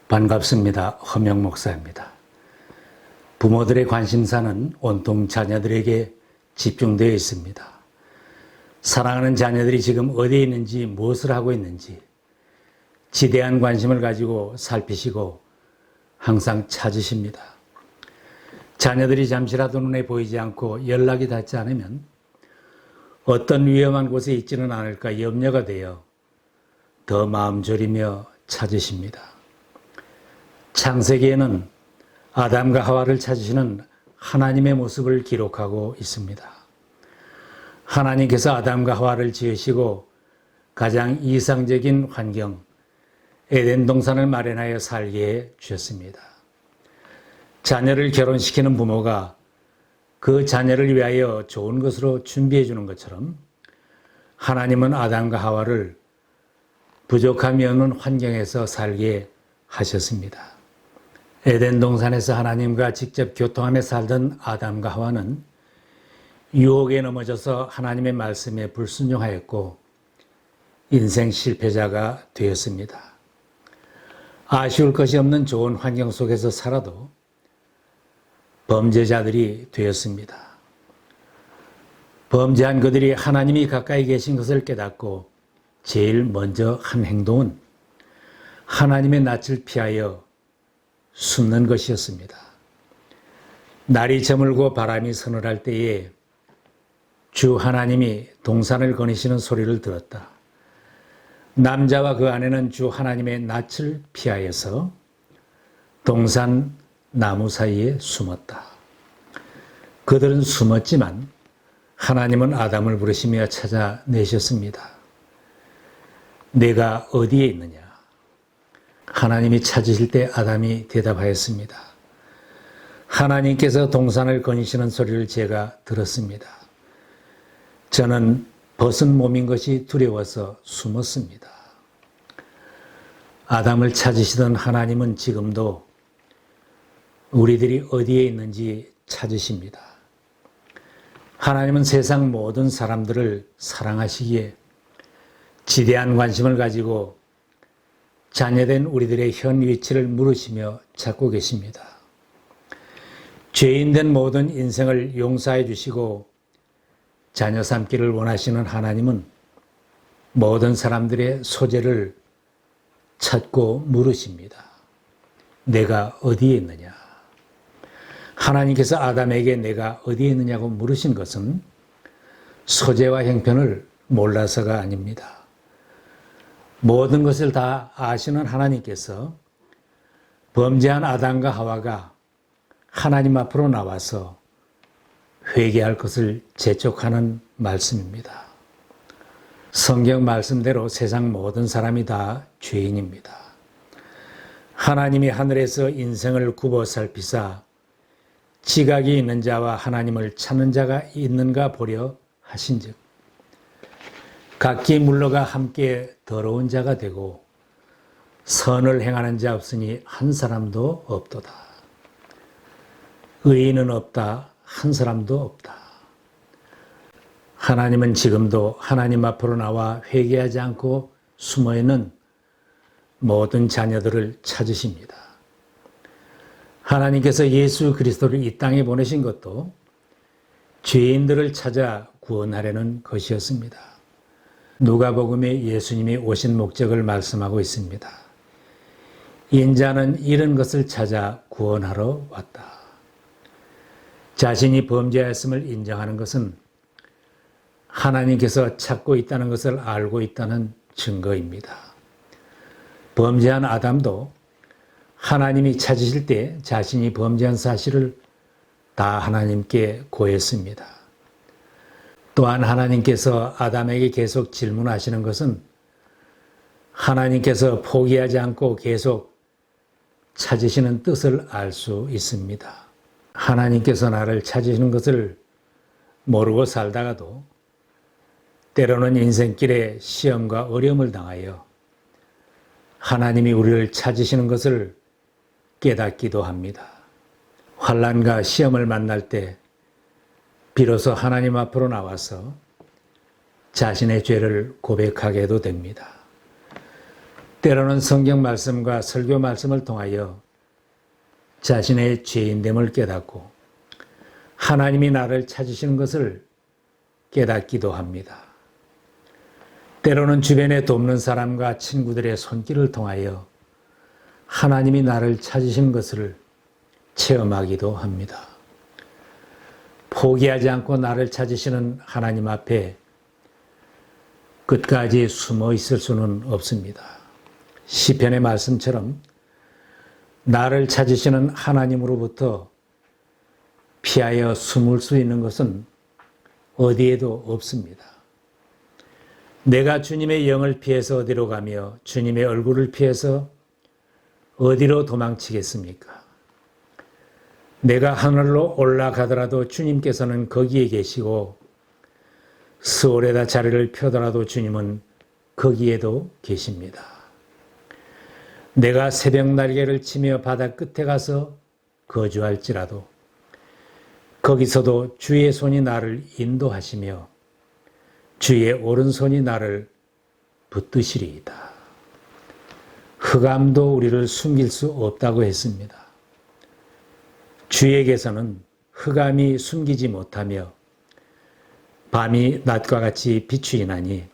반갑습니다. 허명 목사입니다. 부모들의 관심사는 온통 자녀들에게 집중되어 있습니다. 사랑하는 자녀들이 지금 어디에 있는지, 무엇을 하고 있는지 지대한 관심을 가지고 살피시고 항상 찾으십니다. 자녀들이 잠시라도 눈에 보이지 않고 연락이 닿지 않으면 어떤 위험한 곳에 있지는 않을까 염려가 되어 더 마음 졸이며 찾으십니다. 창세기에는 아담과 하와를 찾으시는 하나님의 모습을 기록하고 있습니다. 하나님께서 아담과 하와를 지으시고 가장 이상적인 환경, 에덴 동산을 마련하여 살게 해 주셨습니다. 자녀를 결혼시키는 부모가 그 자녀를 위하여 좋은 것으로 준비해 주는 것처럼 하나님은 아담과 하와를 부족함이 없는 환경에서 살게 하셨습니다. 에덴 동산에서 하나님과 직접 교통하며 살던 아담과 하와는 유혹에 넘어져서 하나님의 말씀에 불순종하였고 인생 실패자가 되었습니다. 아쉬울 것이 없는 좋은 환경 속에서 살아도 범죄자들이 되었습니다. 범죄한 그들이 하나님이 가까이 계신 것을 깨닫고 제일 먼저 한 행동은 하나님의 낯을 피하여 숨는 것이었습니다. 날이 저물고 바람이 서늘할 때에 주 하나님이 동산을 거니시는 소리를 들었다. 남자와 그 아내는 주 하나님의 낯을 피하여서 동산 나무 사이에 숨었다. 그들은 숨었지만 하나님은 아담을 부르시며 찾아내셨습니다. 내가 어디에 있느냐? 하나님이 찾으실 때 아담이 대답하였습니다. 하나님께서 동산을 거니시는 소리를 제가 들었습니다. 저는 벗은 몸인 것이 두려워서 숨었습니다. 아담을 찾으시던 하나님은 지금도 우리들이 어디에 있는지 찾으십니다. 하나님은 세상 모든 사람들을 사랑하시기에 지대한 관심을 가지고 자녀된 우리들의 현 위치를 물으시며 찾고 계십니다. 죄인된 모든 인생을 용서해 주시고 자녀 삼기를 원하시는 하나님은 모든 사람들의 소재를 찾고 물으십니다. 내가 어디에 있느냐? 하나님께서 아담에게 내가 어디에 있느냐고 물으신 것은 소재와 형편을 몰라서가 아닙니다. 모든 것을 다 아시는 하나님께서 범죄한 아담과 하와가 하나님 앞으로 나와서 회개할 것을 재촉하는 말씀입니다. 성경 말씀대로 세상 모든 사람이 다 죄인입니다. 하나님이 하늘에서 인생을 굽어 살피사 지각이 있는 자와 하나님을 찾는 자가 있는가 보려 하신즉 각기 물러가 함께 더러운 자가 되고 선을 행하는 자 없으니 한 사람도 없도다. 의인은 없다. 한 사람도 없다. 하나님은 지금도 하나님 앞으로 나와 회개하지 않고 숨어있는 모든 자녀들을 찾으십니다. 하나님께서 예수 그리스도를 이 땅에 보내신 것도 죄인들을 찾아 구원하려는 것이었습니다. 누가복음에 예수님이 오신 목적을 말씀하고 있습니다. 인자는 이런 것을 찾아 구원하러 왔다. 자신이 범죄했음을 인정하는 것은 하나님께서 찾고 있다는 것을 알고 있다는 증거입니다. 범죄한 아담도 하나님이 찾으실 때 자신이 범죄한 사실을 다 하나님께 고했습니다. 또한 하나님께서 아담에게 계속 질문하시는 것은 하나님께서 포기하지 않고 계속 찾으시는 뜻을 알 수 있습니다. 하나님께서 나를 찾으시는 것을 모르고 살다가도 때로는 인생길에 시험과 어려움을 당하여 하나님이 우리를 찾으시는 것을 깨닫기도 합니다. 환난과 시험을 만날 때 비로소 하나님 앞으로 나와서 자신의 죄를 고백하게도 됩니다. 때로는 성경 말씀과 설교 말씀을 통하여 자신의 죄인됨을 깨닫고 하나님이 나를 찾으시는 것을 깨닫기도 합니다. 때로는 주변에 돕는 사람과 친구들의 손길을 통하여 하나님이 나를 찾으시는 것을 체험하기도 합니다. 포기하지 않고 나를 찾으시는 하나님 앞에 끝까지 숨어 있을 수는 없습니다. 시편의 말씀처럼 나를 찾으시는 하나님으로부터 피하여 숨을 수 있는 것은 어디에도 없습니다. 내가 주님의 영을 피해서 어디로 가며 주님의 얼굴을 피해서 어디로 도망치겠습니까? 내가 하늘로 올라가더라도 주님께서는 거기에 계시고 스올에다 자리를 펴더라도 주님은 거기에도 계십니다. 내가 새벽 날개를 치며 바다 끝에 가서 거주할지라도 거기서도 주의 손이 나를 인도하시며 주의 오른손이 나를 붙드시리이다. 흑암도 우리를 숨길 수 없다고 했습니다. 주에게서는 흑암이 숨기지 못하며 밤이 낮과 같이 비추이나니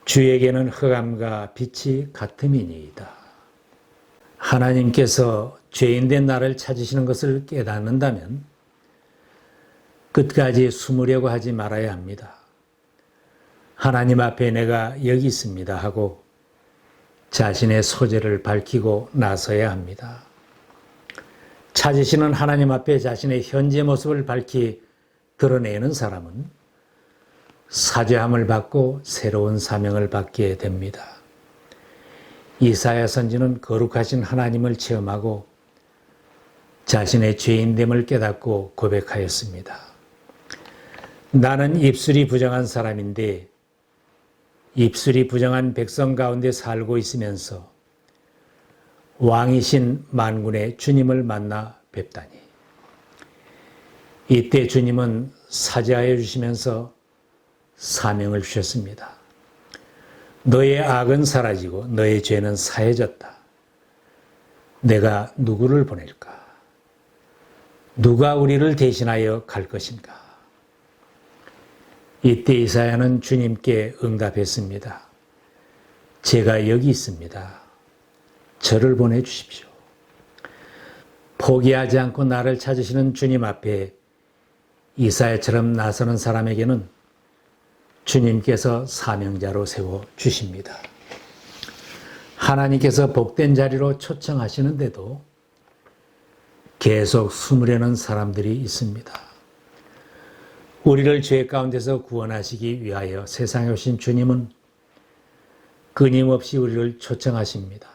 주에게는 흑암과 빛이 같음이니이다. 하나님께서 죄인된 나를 찾으시는 것을 깨닫는다면 끝까지 숨으려고 하지 말아야 합니다. 하나님 앞에 내가 여기 있습니다 하고 자신의 소재를 밝히고 나서야 합니다. 찾으시는 하나님 앞에 자신의 현재 모습을 밝히 드러내는 사람은 사죄함을 받고 새로운 사명을 받게 됩니다. 이사야 선지는 거룩하신 하나님을 체험하고 자신의 죄인됨을 깨닫고 고백하였습니다. 나는 입술이 부정한 사람인데 입술이 부정한 백성 가운데 살고 있으면서 왕이신 만군의 주님을 만나 뵙다니. 이때 주님은 사죄하여 주시면서 사명을 주셨습니다. 너의 악은 사라지고 너의 죄는 사해졌다. 내가 누구를 보낼까? 누가 우리를 대신하여 갈 것인가? 이때 이사야는 주님께 응답했습니다. 제가 여기 있습니다. 저를 보내주십시오. 포기하지 않고 나를 찾으시는 주님 앞에 이사야처럼 나서는 사람에게는 주님께서 사명자로 세워주십니다. 하나님께서 복된 자리로 초청하시는데도 계속 숨으려는 사람들이 있습니다. 우리를 죄 가운데서 구원하시기 위하여 세상에 오신 주님은 끊임없이 우리를 초청하십니다.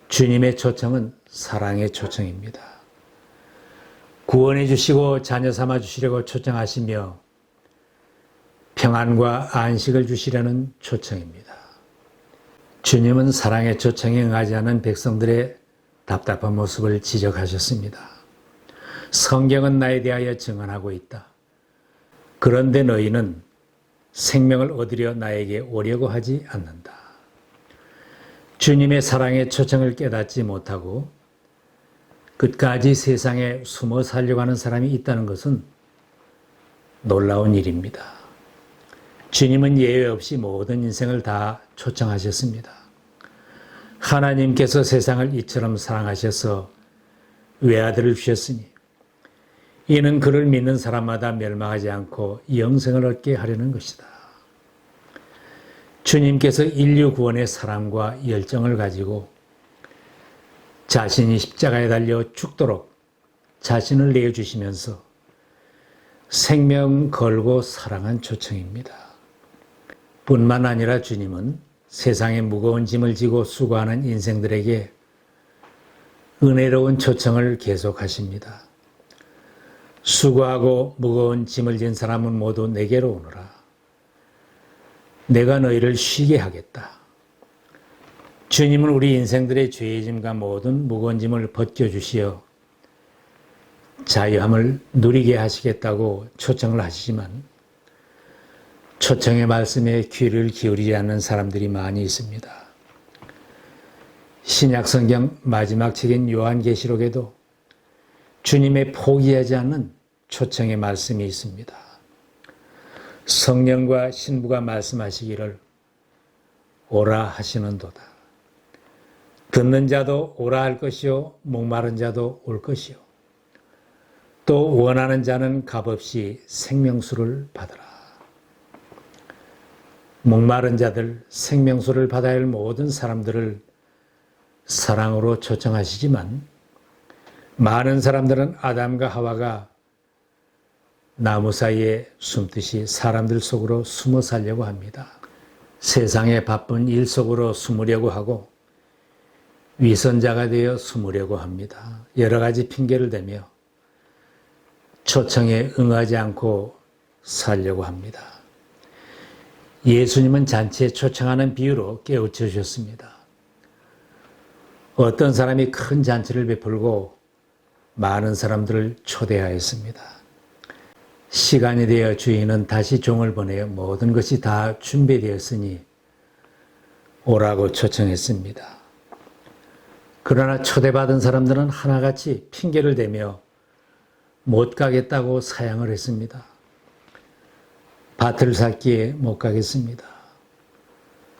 주님의 초청은 사랑의 초청입니다. 구원해 주시고 자녀 삼아 주시려고 초청하시며 평안과 안식을 주시려는 초청입니다. 주님은 사랑의 초청에 응하지 않은 백성들의 답답한 모습을 지적하셨습니다. 성경은 나에 대하여 증언하고 있다. 그런데 너희는 생명을 얻으려 나에게 오려고 하지 않는다. 주님의 사랑의 초청을 깨닫지 못하고 끝까지 세상에 숨어 살려고 하는 사람이 있다는 것은 놀라운 일입니다. 주님은 예외 없이 모든 인생을 다 초청하셨습니다. 하나님께서 세상을 이처럼 사랑하셔서 외아들을 주셨으니 이는 그를 믿는 사람마다 멸망하지 않고 영생을 얻게 하려는 것이다. 주님께서 인류 구원의 사랑과 열정을 가지고 자신이 십자가에 달려 죽도록 자신을 내어주시면서 생명 걸고 사랑한 초청입니다. 뿐만 아니라 주님은 세상의 무거운 짐을 지고 수고하는 인생들에게 은혜로운 초청을 계속하십니다. 수고하고 무거운 짐을 진 사람은 모두 내게로 오너라. 내가 너희를 쉬게 하겠다. 주님은 우리 인생들의 죄의 짐과 모든 무거운 짐을 벗겨주시어 자유함을 누리게 하시겠다고 초청을 하시지만 초청의 말씀에 귀를 기울이지 않는 사람들이 많이 있습니다. 신약성경 마지막 책인 요한계시록에도 주님의 포기하지 않는 초청의 말씀이 있습니다. 성령과 신부가 말씀하시기를 오라 하시는도다. 듣는 자도 오라 할 것이요 목마른 자도 올 것이요 또 원하는 자는 값없이 생명수를 받으라. 목마른 자들, 생명수를 받아야 할 모든 사람들을 사랑으로 초청하시지만 많은 사람들은 아담과 하와가 나무 사이에 숨듯이 사람들 속으로 숨어 살려고 합니다. 세상의 바쁜 일 속으로 숨으려고 하고 위선자가 되어 숨으려고 합니다. 여러 가지 핑계를 대며 초청에 응하지 않고 살려고 합니다. 예수님은 잔치에 초청하는 비유로 깨우쳐 주셨습니다. 어떤 사람이 큰 잔치를 베풀고 많은 사람들을 초대하였습니다. 시간이 되어 주인은 다시 종을 보내어 모든 것이 다 준비되었으니 오라고 초청했습니다. 그러나 초대받은 사람들은 하나같이 핑계를 대며 못 가겠다고 사양을 했습니다. 밭을 샀기에 못 가겠습니다.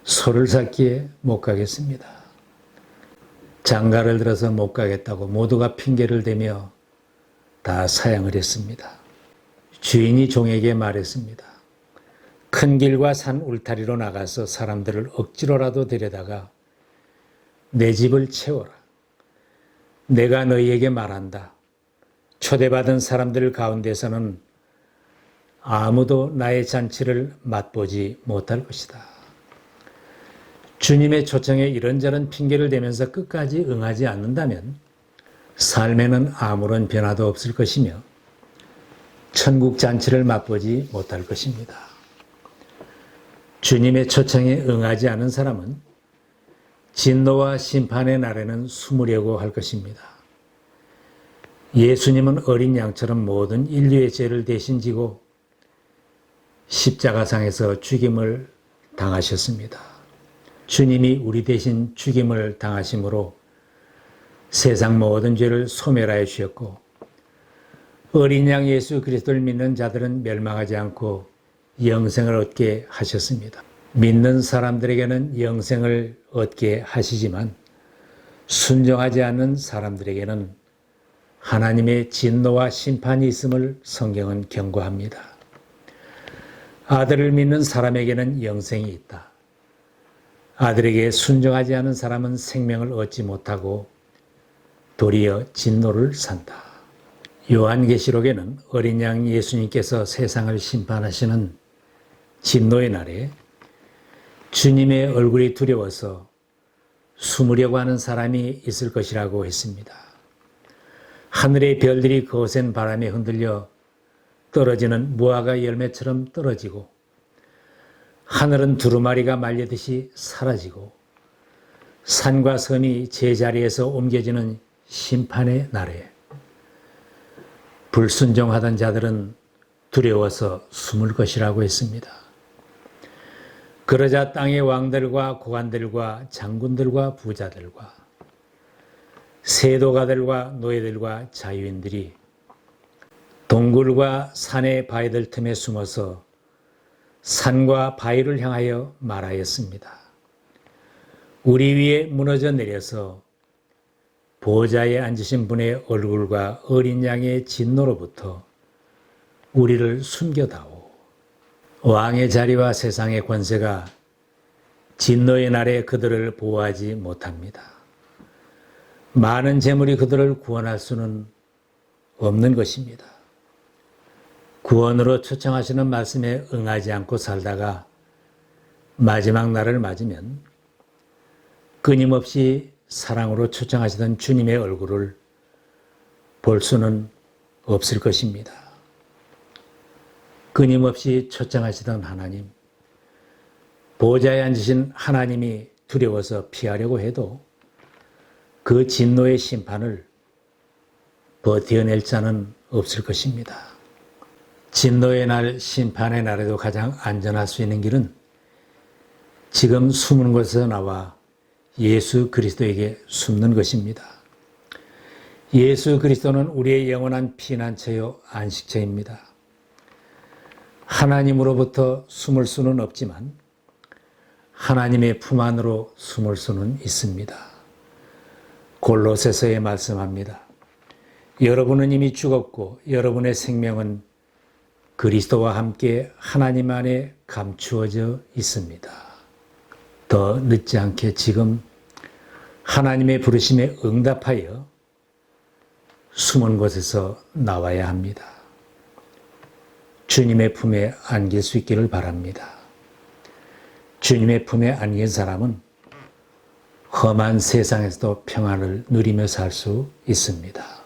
소를 샀기에 못 가겠습니다. 장가를 들어서 못 가겠다고 모두가 핑계를 대며 다 사양을 했습니다. 주인이 종에게 말했습니다. 큰 길과 산 울타리로 나가서 사람들을 억지로라도 데려다가 내 집을 채워라. 내가 너희에게 말한다. 초대받은 사람들 가운데서는 아무도 나의 잔치를 맛보지 못할 것이다. 주님의 초청에 이런저런 핑계를 대면서 끝까지 응하지 않는다면 삶에는 아무런 변화도 없을 것이며 천국 잔치를 맛보지 못할 것입니다. 주님의 초청에 응하지 않은 사람은 진노와 심판의 날에는 숨으려고 할 것입니다. 예수님은 어린 양처럼 모든 인류의 죄를 대신 지고 십자가상에서 죽임을 당하셨습니다. 주님이 우리 대신 죽임을 당하심으로 세상 모든 죄를 소멸하여 주셨고 어린 양 예수 그리스도를 믿는 자들은 멸망하지 않고 영생을 얻게 하셨습니다. 믿는 사람들에게는 영생을 얻게 하시지만 순종하지 않는 사람들에게는 하나님의 진노와 심판이 있음을 성경은 경고합니다. 아들을 믿는 사람에게는 영생이 있다. 아들에게 순종하지 않은 사람은 생명을 얻지 못하고 도리어 진노를 산다. 요한계시록에는 어린 양 예수님께서 세상을 심판하시는 진노의 날에 주님의 얼굴이 두려워서 숨으려고 하는 사람이 있을 것이라고 했습니다. 하늘의 별들이 거센 바람에 흔들려 떨어지는 무화과 열매처럼 떨어지고 하늘은 두루마리가 말리듯이 사라지고 산과 섬이 제자리에서 옮겨지는 심판의 날에 불순종하던 자들은 두려워서 숨을 것이라고 했습니다. 그러자 땅의 왕들과 고관들과 장군들과 부자들과 세도가들과 노예들과 자유인들이 동굴과 산의 바위들 틈에 숨어서 산과 바위를 향하여 말하였습니다. 우리 위에 무너져 내려서 보좌에 앉으신 분의 얼굴과 어린 양의 진노로부터 우리를 숨겨다오. 왕의 자리와 세상의 권세가 진노의 날에 그들을 보호하지 못합니다. 많은 재물이 그들을 구원할 수는 없는 것입니다. 구원으로 초청하시는 말씀에 응하지 않고 살다가 마지막 날을 맞으면 끊임없이 사랑으로 초청하시던 주님의 얼굴을 볼 수는 없을 것입니다. 끊임없이 초청하시던 하나님, 보좌에 앉으신 하나님이 두려워서 피하려고 해도 그 진노의 심판을 버텨낼 자는 없을 것입니다. 진노의 날, 심판의 날에도 가장 안전할 수 있는 길은 지금 숨은 곳에서 나와 예수 그리스도에게 숨는 것입니다. 예수 그리스도는 우리의 영원한 피난처요 안식처입니다. 하나님으로부터 숨을 수는 없지만 하나님의 품 안으로 숨을 수는 있습니다. 골로새서에 말씀합니다. 여러분은 이미 죽었고 여러분의 생명은 그리스도와 함께 하나님 안에 감추어져 있습니다. 더 늦지 않게 지금 하나님의 부르심에 응답하여 숨은 곳에서 나와야 합니다. 주님의 품에 안길 수 있기를 바랍니다. 주님의 품에 안긴 사람은 험한 세상에서도 평안을 누리며 살 수 있습니다.